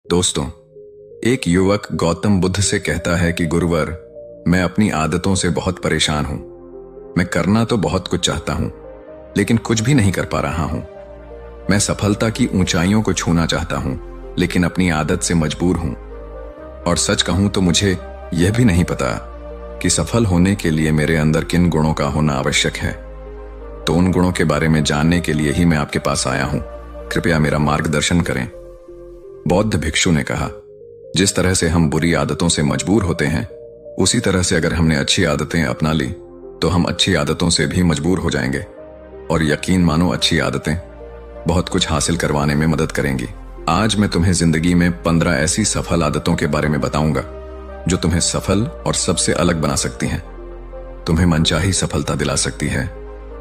दोस्तों, एक युवक गौतम बुद्ध से कहता है कि गुरुवर, मैं अपनी आदतों से बहुत परेशान हूं। मैं करना तो बहुत कुछ चाहता हूं, लेकिन कुछ भी नहीं कर पा रहा हूं। मैं सफलता की ऊंचाइयों को छूना चाहता हूं, लेकिन अपनी आदत से मजबूर हूं। और सच कहूं तो मुझे यह भी नहीं पता कि सफल होने के लिए मेरे अंदर किन गुणों का होना आवश्यक है। तो उन गुणों के बारे में जानने के लिए ही मैं आपके पास आया हूं। कृपया मेरा मार्गदर्शन करें। बौद्ध भिक्षु ने कहा, जिस तरह से हम बुरी आदतों से मजबूर होते हैं, उसी तरह से अगर हमने अच्छी आदतें अपना ली तो हम अच्छी आदतों से भी मजबूर हो जाएंगे। और यकीन मानो, अच्छी आदतें बहुत कुछ हासिल करवाने में मदद करेंगी। आज मैं तुम्हें जिंदगी में 15 ऐसी सफल आदतों के बारे में बताऊंगा जो तुम्हें सफल और सबसे अलग बना सकती हैं, तुम्हें मनचाही सफलता दिला सकती है,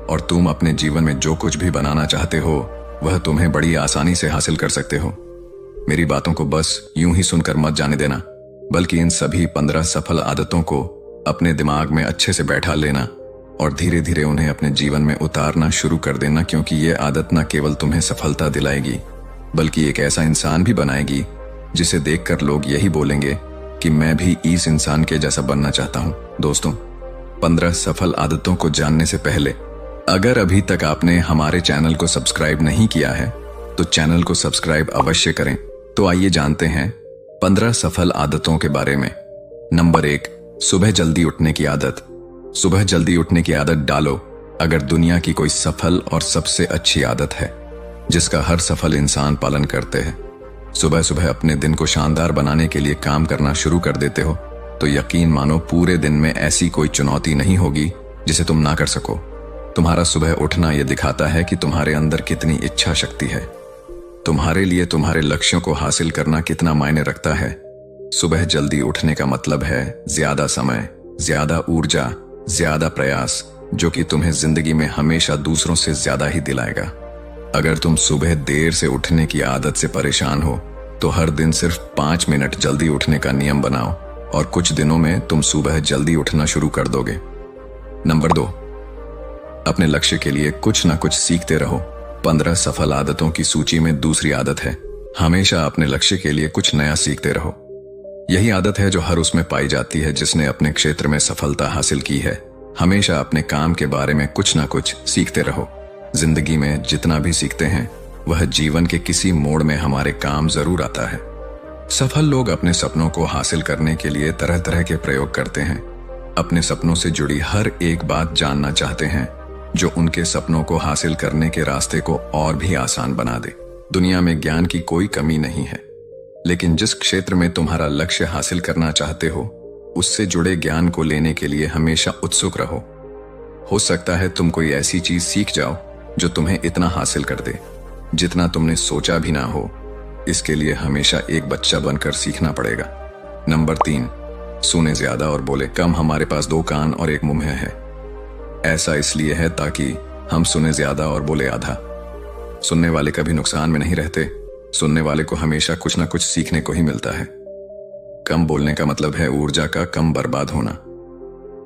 और तुम अपने जीवन में जो कुछ भी बनाना चाहते हो वह तुम्हें बड़ी आसानी से हासिल कर सकते हो। मेरी बातों को बस यूं ही सुनकर मत जाने देना, बल्कि इन सभी 15 सफल आदतों को अपने दिमाग में अच्छे से बैठा लेना और धीरे धीरे उन्हें अपने जीवन में उतारना शुरू कर देना, क्योंकि ये आदत न केवल तुम्हें सफलता दिलाएगी बल्कि एक ऐसा इंसान भी बनाएगी जिसे देखकर लोग यही बोलेंगे कि मैं भी इस इंसान के जैसा बनना चाहता हूं। दोस्तों, 15 सफल आदतों को जानने से पहले अगर अभी तक आपने हमारे चैनल को सब्सक्राइब नहीं किया है तो चैनल को सब्सक्राइब अवश्य करें। तो आइए जानते हैं 15 सफल आदतों के बारे में। नंबर 1, सुबह जल्दी उठने की आदत। सुबह जल्दी उठने की आदत डालो। अगर दुनिया की कोई सफल और सबसे अच्छी आदत है जिसका हर सफल इंसान पालन करते हैं, सुबह सुबह अपने दिन को शानदार बनाने के लिए काम करना शुरू कर देते हो, तो यकीन मानो पूरे दिन में ऐसी कोई चुनौती नहीं होगी जिसे तुम ना कर सको। तुम्हारा सुबह उठना यह दिखाता है कि तुम्हारे अंदर कितनी इच्छा शक्ति है, तुम्हारे लिए तुम्हारे लक्ष्यों को हासिल करना कितना मायने रखता है। सुबह जल्दी उठने का मतलब है ज्यादा समय, ज्यादा ऊर्जा, ज्यादा प्रयास, जो कि तुम्हें जिंदगी में हमेशा दूसरों से ज्यादा ही दिलाएगा। अगर तुम सुबह देर से उठने की आदत से परेशान हो तो हर दिन सिर्फ 5 मिनट जल्दी उठने का नियम बनाओ और कुछ दिनों में तुम सुबह जल्दी उठना शुरू कर दोगे। नंबर 2, अपने लक्ष्य के लिए कुछ ना कुछ सीखते रहो। 15 सफल आदतों की सूची में दूसरी आदत है, हमेशा अपने लक्ष्य के लिए कुछ नया सीखते रहो। यही आदत है जो हर उसमें पाई जाती है जिसने अपने क्षेत्र में सफलता हासिल की है। हमेशा अपने काम के बारे में कुछ ना कुछ सीखते रहो। जिंदगी में जितना भी सीखते हैं वह जीवन के किसी मोड़ में हमारे काम जरूर आता है। सफल लोग अपने सपनों को हासिल करने के लिए तरह तरह के प्रयोग करते हैं। अपने सपनों से जुड़ी हर एक बात जानना चाहते हैं जो उनके सपनों को हासिल करने के रास्ते को और भी आसान बना दे। दुनिया में ज्ञान की कोई कमी नहीं है, लेकिन जिस क्षेत्र में तुम्हारा लक्ष्य हासिल करना चाहते हो उससे जुड़े ज्ञान को लेने के लिए हमेशा उत्सुक रहो। हो सकता है तुम कोई ऐसी चीज सीख जाओ जो तुम्हें इतना हासिल कर दे जितना तुमने सोचा भी ना हो। इसके लिए हमेशा एक बच्चा बनकर सीखना पड़ेगा। नंबर 3, सुने ज्यादा और बोले कम। हमारे पास 2 कान और 1 मुंह है। ऐसा इसलिए है ताकि हम सुने ज्यादा और बोले आधा। सुनने वाले कभी नुकसान में नहीं रहते, सुनने वाले को हमेशा कुछ ना कुछ सीखने को ही मिलता है। कम बोलने का मतलब है ऊर्जा का कम बर्बाद होना,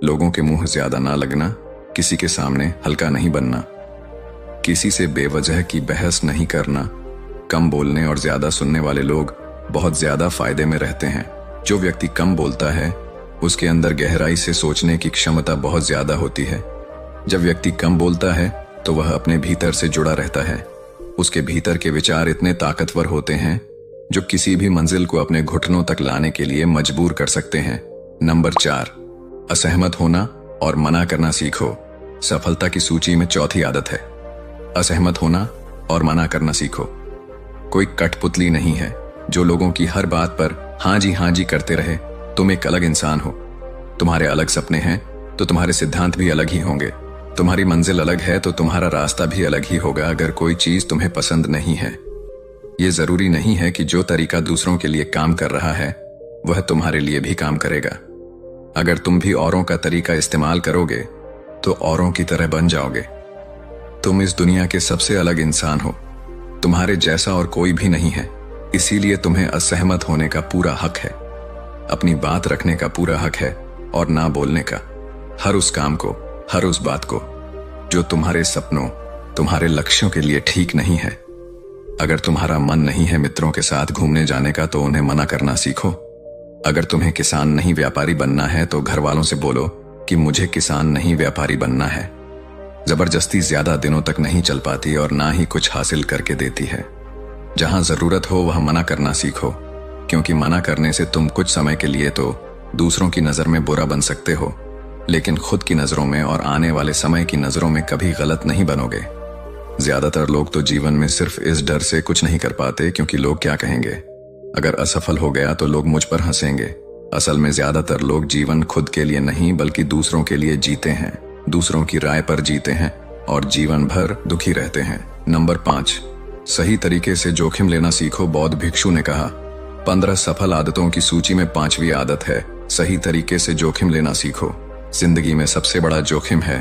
लोगों के मुंह ज्यादा ना लगना, किसी के सामने हल्का नहीं बनना, किसी से बेवजह की बहस नहीं करना। कम बोलने और ज्यादा सुनने वाले लोग बहुत ज्यादा फायदे में रहते हैं। जो व्यक्ति कम बोलता है उसके अंदर गहराई से सोचने की क्षमता बहुत ज्यादा होती है। जब व्यक्ति कम बोलता है तो वह अपने भीतर से जुड़ा रहता है। उसके भीतर के विचार इतने ताकतवर होते हैं जो किसी भी मंजिल को अपने घुटनों तक लाने के लिए मजबूर कर सकते हैं। नंबर 4, असहमत होना और मना करना सीखो। सफलता की सूची में चौथी आदत है, असहमत होना और मना करना सीखो। कोई कठपुतली नहीं है जो लोगों की हर बात पर हाँ जी करते रहे। तुम एक अलग इंसान हो, तुम्हारे अलग सपने हैं तो तुम्हारे सिद्धांत भी अलग ही होंगे। तुम्हारी मंजिल अलग है तो तुम्हारा रास्ता भी अलग ही होगा। अगर कोई चीज तुम्हें पसंद नहीं है, ये जरूरी नहीं है कि जो तरीका दूसरों के लिए काम कर रहा है वह तुम्हारे लिए भी काम करेगा। अगर तुम भी औरों का तरीका इस्तेमाल करोगे तो औरों की तरह बन जाओगे। तुम इस दुनिया के सबसे अलग इंसान हो, तुम्हारे जैसा और कोई भी नहीं है। इसीलिए तुम्हें असहमत होने का पूरा हक है, अपनी बात रखने का पूरा हक है और ना बोलने का। हर उस काम को, हर उस बात को जो तुम्हारे सपनों, तुम्हारे लक्ष्यों के लिए ठीक नहीं है, अगर तुम्हारा मन नहीं है मित्रों के साथ घूमने जाने का तो उन्हें मना करना सीखो। अगर तुम्हें किसान नहीं व्यापारी बनना है तो घर वालों से बोलो कि मुझे किसान नहीं व्यापारी बनना है। जबरदस्ती ज्यादा दिनों तक नहीं चल पाती और ना ही कुछ हासिल करके देती है। जहां जरूरत हो वह मना करना सीखो, क्योंकि मना करने से तुम कुछ समय के लिए तो दूसरों की नजर में बुरा बन सकते हो, लेकिन खुद की नजरों में और आने वाले समय की नजरों में कभी गलत नहीं बनोगे। ज्यादातर लोग तो जीवन में सिर्फ इस डर से कुछ नहीं कर पाते क्योंकि लोग क्या कहेंगे। अगर असफल हो गया तो लोग मुझ पर हंसेंगे। असल में ज्यादातर लोग जीवन खुद के लिए नहीं बल्कि दूसरों के लिए जीते हैं, दूसरों की राय पर जीते हैं और जीवन भर दुखी रहते हैं। नंबर 5, सही तरीके से जोखिम लेना सीखो। बौद्ध भिक्षु ने कहा, 15 सफल आदतों की सूची में 5वीं आदत है सही तरीके से जोखिम लेना सीखो। जिंदगी में सबसे बड़ा जोखिम है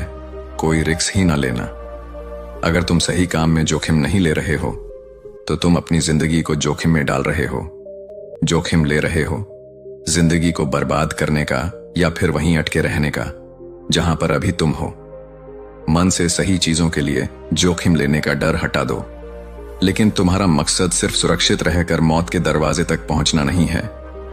कोई रिस्क ही ना लेना। अगर तुम सही काम में जोखिम नहीं ले रहे हो तो तुम अपनी जिंदगी को जोखिम में डाल रहे हो। जोखिम ले रहे हो जिंदगी को बर्बाद करने का या फिर वहीं अटके रहने का जहां पर अभी तुम हो। मन से सही चीजों के लिए जोखिम लेने का डर हटा दो। लेकिन तुम्हारा मकसद सिर्फ सुरक्षित रहकर मौत के दरवाजे तक पहुंचना नहीं है,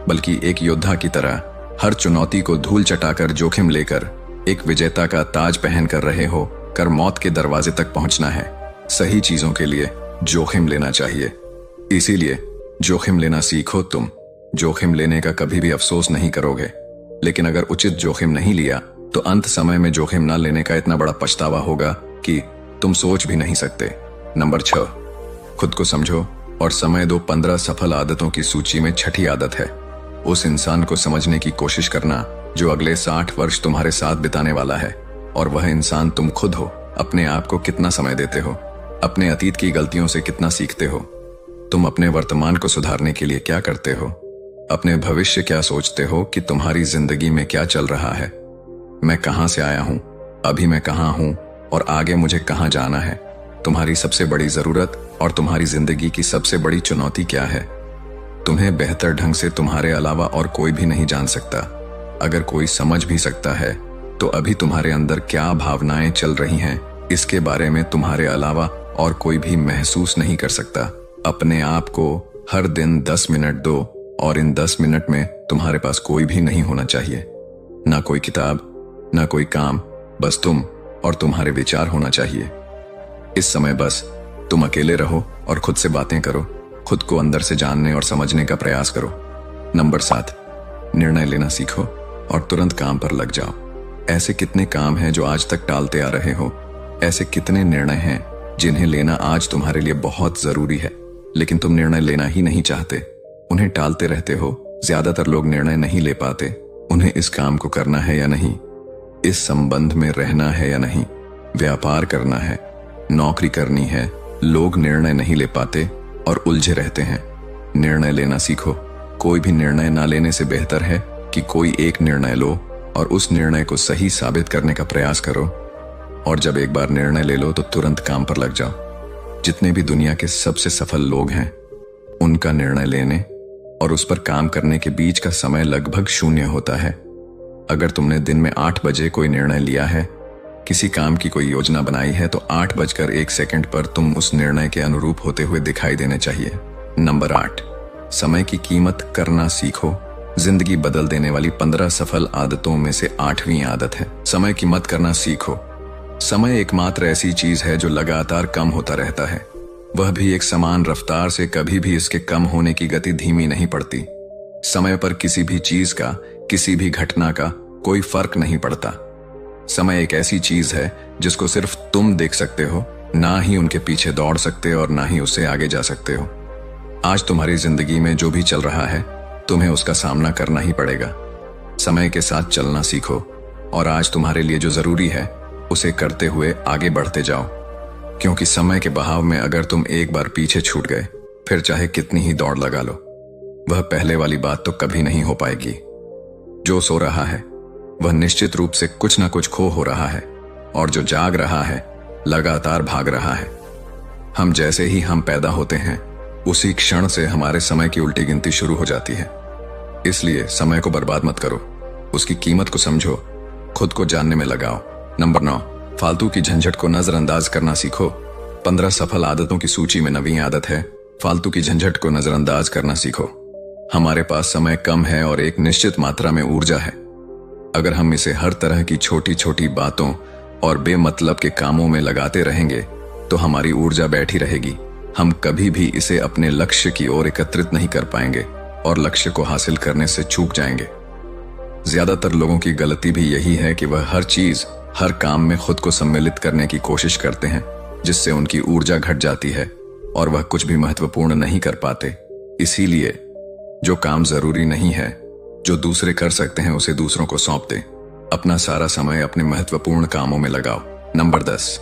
बल्कि एक योद्धा की तरह हर चुनौती को धूल चटाकर जोखिम लेकर एक विजेता का ताज पहन कर रहे हो कर मौत के दरवाजे तक पहुंचना है। सही चीजों के लिए जोखिम लेना चाहिए, इसीलिए जोखिम लेना सीखो। तुम जोखिम लेने का कभी भी अफसोस नहीं करोगे, लेकिन अगर उचित जोखिम नहीं लिया तो अंत समय में जोखिम न लेने का इतना बड़ा पछतावा होगा कि तुम सोच भी नहीं सकते। नंबर 6, खुद को समझो और समय दो। 15 सफल आदतों की सूची में 6ठी आदत है उस इंसान को समझने की कोशिश करना जो अगले 60 वर्ष तुम्हारे साथ बिताने वाला है, और वह इंसान तुम खुद हो। अपने आप को कितना समय देते हो, अपने अतीत की गलतियों से कितना सीखते हो, तुम अपने वर्तमान को सुधारने के लिए क्या करते हो, अपने भविष्य क्या सोचते हो कि तुम्हारी जिंदगी में क्या चल रहा है। मैं कहां से आया हूं, अभी मैं कहां हूं और आगे मुझे कहां जाना है। तुम्हारी सबसे बड़ी जरूरत और तुम्हारी जिंदगी की सबसे बड़ी चुनौती क्या है। तुम्हें बेहतर ढंग से तुम्हारे अलावा और कोई भी नहीं जान सकता। अगर कोई समझ भी सकता है तो अभी तुम्हारे अंदर क्या भावनाएं चल रही हैं इसके बारे में तुम्हारे अलावा और कोई भी महसूस नहीं कर सकता। अपने आप को हर दिन 10 मिनट दो और इन 10 मिनट में तुम्हारे पास कोई भी नहीं होना चाहिए, ना कोई किताब, ना कोई काम, बस तुम और तुम्हारे विचार होना चाहिए। इस समय बस तुम अकेले रहो और खुद से बातें करो, खुद को अंदर से जानने और समझने का प्रयास करो। नंबर 7, निर्णय लेना सीखो और तुरंत काम पर लग जाओ। ऐसे कितने काम हैं जो आज तक टालते आ रहे हो। ऐसे कितने निर्णय हैं जिन्हें लेना आज तुम्हारे लिए बहुत जरूरी है, लेकिन तुम निर्णय लेना ही नहीं चाहते, उन्हें टालते रहते हो। ज्यादातर लोग निर्णय नहीं ले पाते, उन्हें इस काम को करना है या नहीं, इस संबंध में रहना है या नहीं, व्यापार करना है, नौकरी करनी है। लोग निर्णय नहीं ले पाते और उलझे रहते हैं। निर्णय लेना सीखो। कोई भी निर्णय ना लेने से बेहतर है कि कोई एक निर्णय लो और उस निर्णय को सही साबित करने का प्रयास करो, और जब एक बार निर्णय ले लो तो तुरंत काम पर लग जाओ। जितने भी दुनिया के सबसे सफल लोग हैं उनका निर्णय लेने और उस पर काम करने के बीच का समय लगभग 0 होता है। अगर तुमने दिन में 8 बजे कोई निर्णय लिया है, किसी काम की कोई योजना बनाई है, तो 8:01 पर तुम उस निर्णय के अनुरूप होते हुए दिखाई देने चाहिए। नंबर 8, समय की कीमत करना सीखो। जिंदगी बदल देने वाली 15 सफल आदतों में से 8वीं आदत है समय की मत करना सीखो। समय एकमात्र ऐसी चीज है जो लगातार कम होता रहता है, वह भी एक समान रफ्तार से। कभी भी इसके कम होने की गति धीमी नहीं पड़ती। समय पर किसी भी चीज का, किसी भी घटना का कोई फर्क नहीं पड़ता। समय एक ऐसी चीज है जिसको सिर्फ तुम देख सकते हो, ना ही उनके पीछे दौड़ सकते और ना ही उससे आगे जा सकते हो। आज तुम्हारी जिंदगी में जो भी चल रहा है तुम्हें उसका सामना करना ही पड़ेगा। समय के साथ चलना सीखो और आज तुम्हारे लिए जो जरूरी है उसे करते हुए आगे बढ़ते जाओ, क्योंकि समय के बहाव में अगर तुम एक बार पीछे छूट गए फिर चाहे कितनी ही दौड़ लगा लो, वह पहले वाली बात तो कभी नहीं हो पाएगी। जो सो रहा है वह निश्चित रूप से कुछ ना कुछ खो हो रहा है, और जो जाग रहा है लगातार भाग रहा है। हम जैसे ही हम पैदा होते हैं उसी क्षण से हमारे समय की उल्टी गिनती शुरू हो जाती है। इसलिए समय को बर्बाद मत करो, उसकी कीमत को समझो, खुद को जानने में लगाओ। नंबर 9, फालतू की झंझट को नजरअंदाज करना सीखो। 15 सफल आदतों की सूची में 9वीं आदत है फालतू की झंझट को नजरअंदाज करना सीखो। हमारे पास समय कम है और एक निश्चित मात्रा में ऊर्जा है। अगर हम इसे हर तरह की छोटी छोटी बातों और बेमतलब के कामों में लगाते रहेंगे तो हमारी ऊर्जा बैठी रहेगी। हम कभी भी इसे अपने लक्ष्य की ओर एकत्रित नहीं कर पाएंगे और लक्ष्य को हासिल करने से चूक जाएंगे। ज्यादातर लोगों की गलती भी यही है कि वह हर चीज, हर काम में खुद को सम्मिलित करने की कोशिश करते हैं, जिससे उनकी ऊर्जा घट जाती है और वह कुछ भी महत्वपूर्ण नहीं कर पाते। इसीलिए जो काम जरूरी नहीं है, जो दूसरे कर सकते हैं, उसे दूसरों को सौंप दें। अपना सारा समय अपने महत्वपूर्ण कामों में लगाओ। नंबर 10,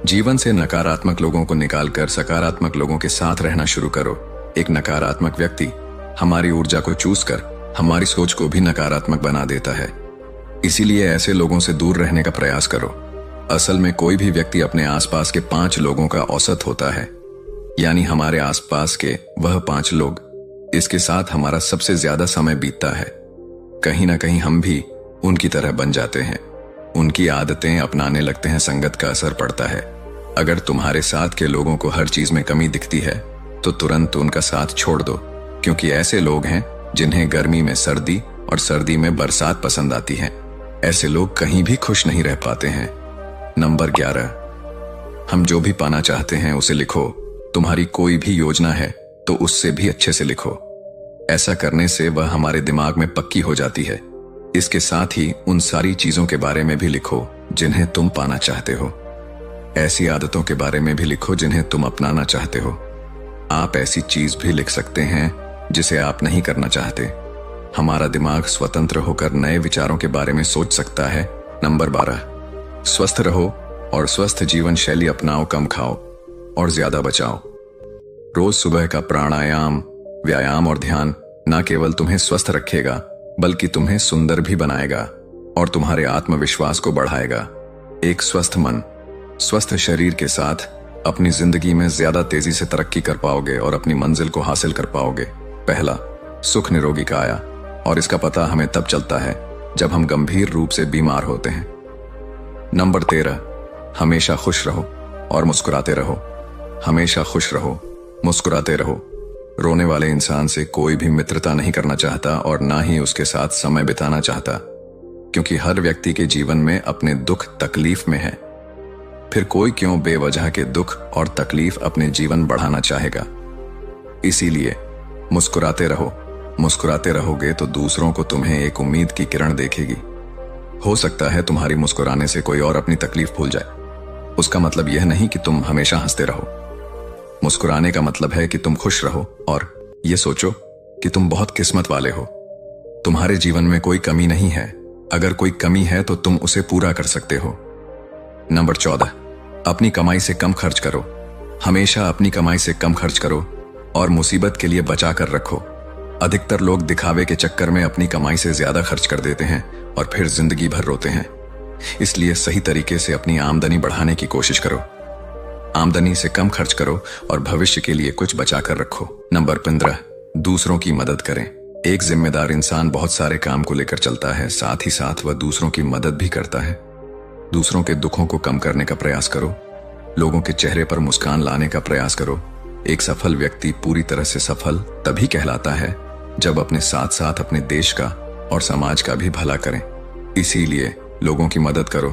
जीवन से नकारात्मक लोगों को निकालकर सकारात्मक लोगों के साथ रहना शुरू करो। एक नकारात्मक व्यक्ति हमारी ऊर्जा को चूस कर हमारी सोच को भी नकारात्मक बना देता है। इसीलिए ऐसे लोगों से दूर रहने का प्रयास करो। असल में कोई भी व्यक्ति अपने आसपास के 5 लोगों का औसत होता है, यानी हमारे आसपास के वह 5 लोग, इसके साथ हमारा सबसे ज्यादा समय बीतता है। कहीं ना कहीं हम भी उनकी तरह बन जाते हैं, उनकी आदतें अपनाने लगते हैं, संगत का असर पड़ता है। अगर तुम्हारे साथ के लोगों को हर चीज में कमी दिखती है तो तुरंत उनका साथ छोड़ दो, क्योंकि ऐसे लोग हैं जिन्हें गर्मी में सर्दी और सर्दी में बरसात पसंद आती है। ऐसे लोग कहीं भी खुश नहीं रह पाते हैं। नंबर 11, हम जो भी पाना चाहते हैं उसे लिखो। तुम्हारी कोई भी योजना है तो उससे भी अच्छे से लिखो। ऐसा करने से वह हमारे दिमाग में पक्की हो जाती है। इसके साथ ही उन सारी चीजों के बारे में भी लिखो जिन्हें तुम पाना चाहते हो। ऐसी आदतों के बारे में भी लिखो जिन्हें तुम अपनाना चाहते हो। आप ऐसी चीज भी लिख सकते हैं जिसे आप नहीं करना चाहते। हमारा दिमाग स्वतंत्र होकर नए विचारों के बारे में सोच सकता है। नंबर 12, स्वस्थ रहो और स्वस्थ जीवन शैली अपनाओ। कम खाओ और ज्यादा बचाओ। रोज सुबह का प्राणायाम, व्यायाम और ध्यान न केवल तुम्हें स्वस्थ रखेगा बल्कि तुम्हें सुंदर भी बनाएगा और तुम्हारे आत्मविश्वास को बढ़ाएगा। एक स्वस्थ मन, स्वस्थ शरीर के साथ अपनी जिंदगी में ज्यादा तेजी से तरक्की कर पाओगे और अपनी मंजिल को हासिल कर पाओगे। पहला, सुख निरोगी काया, और इसका पता हमें तब चलता है जब हम गंभीर रूप से बीमार होते हैं। नंबर 13, हमेशा खुश रहो और मुस्कुराते रहो। हमेशा खुश रहो, मुस्कुराते रहो। रोने वाले इंसान से कोई भी मित्रता नहीं करना चाहता और ना ही उसके साथ समय बिताना चाहता, क्योंकि हर व्यक्ति के जीवन में अपने दुख तकलीफ में है। फिर कोई क्यों बेवजह के दुख और तकलीफ अपने जीवन बढ़ाना चाहेगा। इसीलिए मुस्कुराते रहो। मुस्कुराते रहोगे तो दूसरों को तुम्हें एक उम्मीद की किरण देखेगी। हो सकता है तुम्हारी मुस्कुराने से कोई और अपनी तकलीफ भूल जाए। उसका मतलब यह नहीं कि तुम हमेशा हंसते रहो। मुस्कुराने का मतलब है कि तुम खुश रहो और ये सोचो कि तुम बहुत किस्मत वाले हो। तुम्हारे जीवन में कोई कमी नहीं है। अगर कोई कमी है तो तुम उसे पूरा कर सकते हो। नंबर 14, अपनी कमाई से कम खर्च करो। हमेशा अपनी कमाई से कम खर्च करो और मुसीबत के लिए बचा कर रखो। अधिकतर लोग दिखावे के चक्कर में अपनी कमाई से ज्यादा खर्च कर देते हैं और फिर जिंदगी भर रोते हैं। इसलिए सही तरीके से अपनी आमदनी बढ़ाने की कोशिश करो। आमदनी से कम खर्च करो और भविष्य के लिए कुछ बचा कर रखो। नंबर 15, दूसरों की मदद करें। एक जिम्मेदार इंसान बहुत सारे काम को लेकर चलता है, साथ ही साथ वह दूसरों की मदद भी करता है। दूसरों के दुखों को कम करने का प्रयास करो। लोगों के चेहरे पर मुस्कान लाने का प्रयास करो। एक सफल व्यक्ति पूरी तरह से सफल तभी कहलाता है जब अपने साथ साथ अपने देश का और समाज का भी भला करें। इसीलिए लोगों की मदद करो,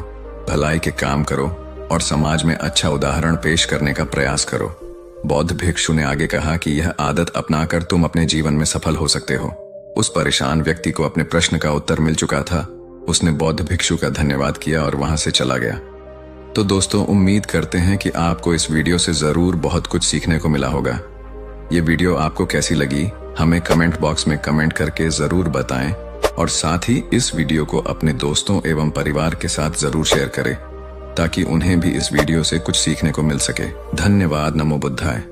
भलाई के काम करो और समाज में अच्छा उदाहरण पेश करने का प्रयास करो। बौद्ध भिक्षु ने आगे कहा कि यह आदत अपनाकर तुम अपने जीवन में सफल हो सकते हो। उस परेशान व्यक्ति को अपने प्रश्न का उत्तर मिल चुका था। उसने बौद्ध भिक्षु का धन्यवाद किया और वहां से चला गया। तो दोस्तों, उम्मीद करते हैं कि आपको इस वीडियो से जरूर बहुत कुछ सीखने को मिला होगा। ये वीडियो आपको कैसी लगी हमें कमेंट बॉक्स में कमेंट करके जरूर बताएं और साथ ही इस वीडियो को अपने दोस्तों एवं परिवार के साथ जरूर शेयर करें ताकि उन्हें भी इस वीडियो से कुछ सीखने को मिल सके। धन्यवाद। नमो बुद्धाय।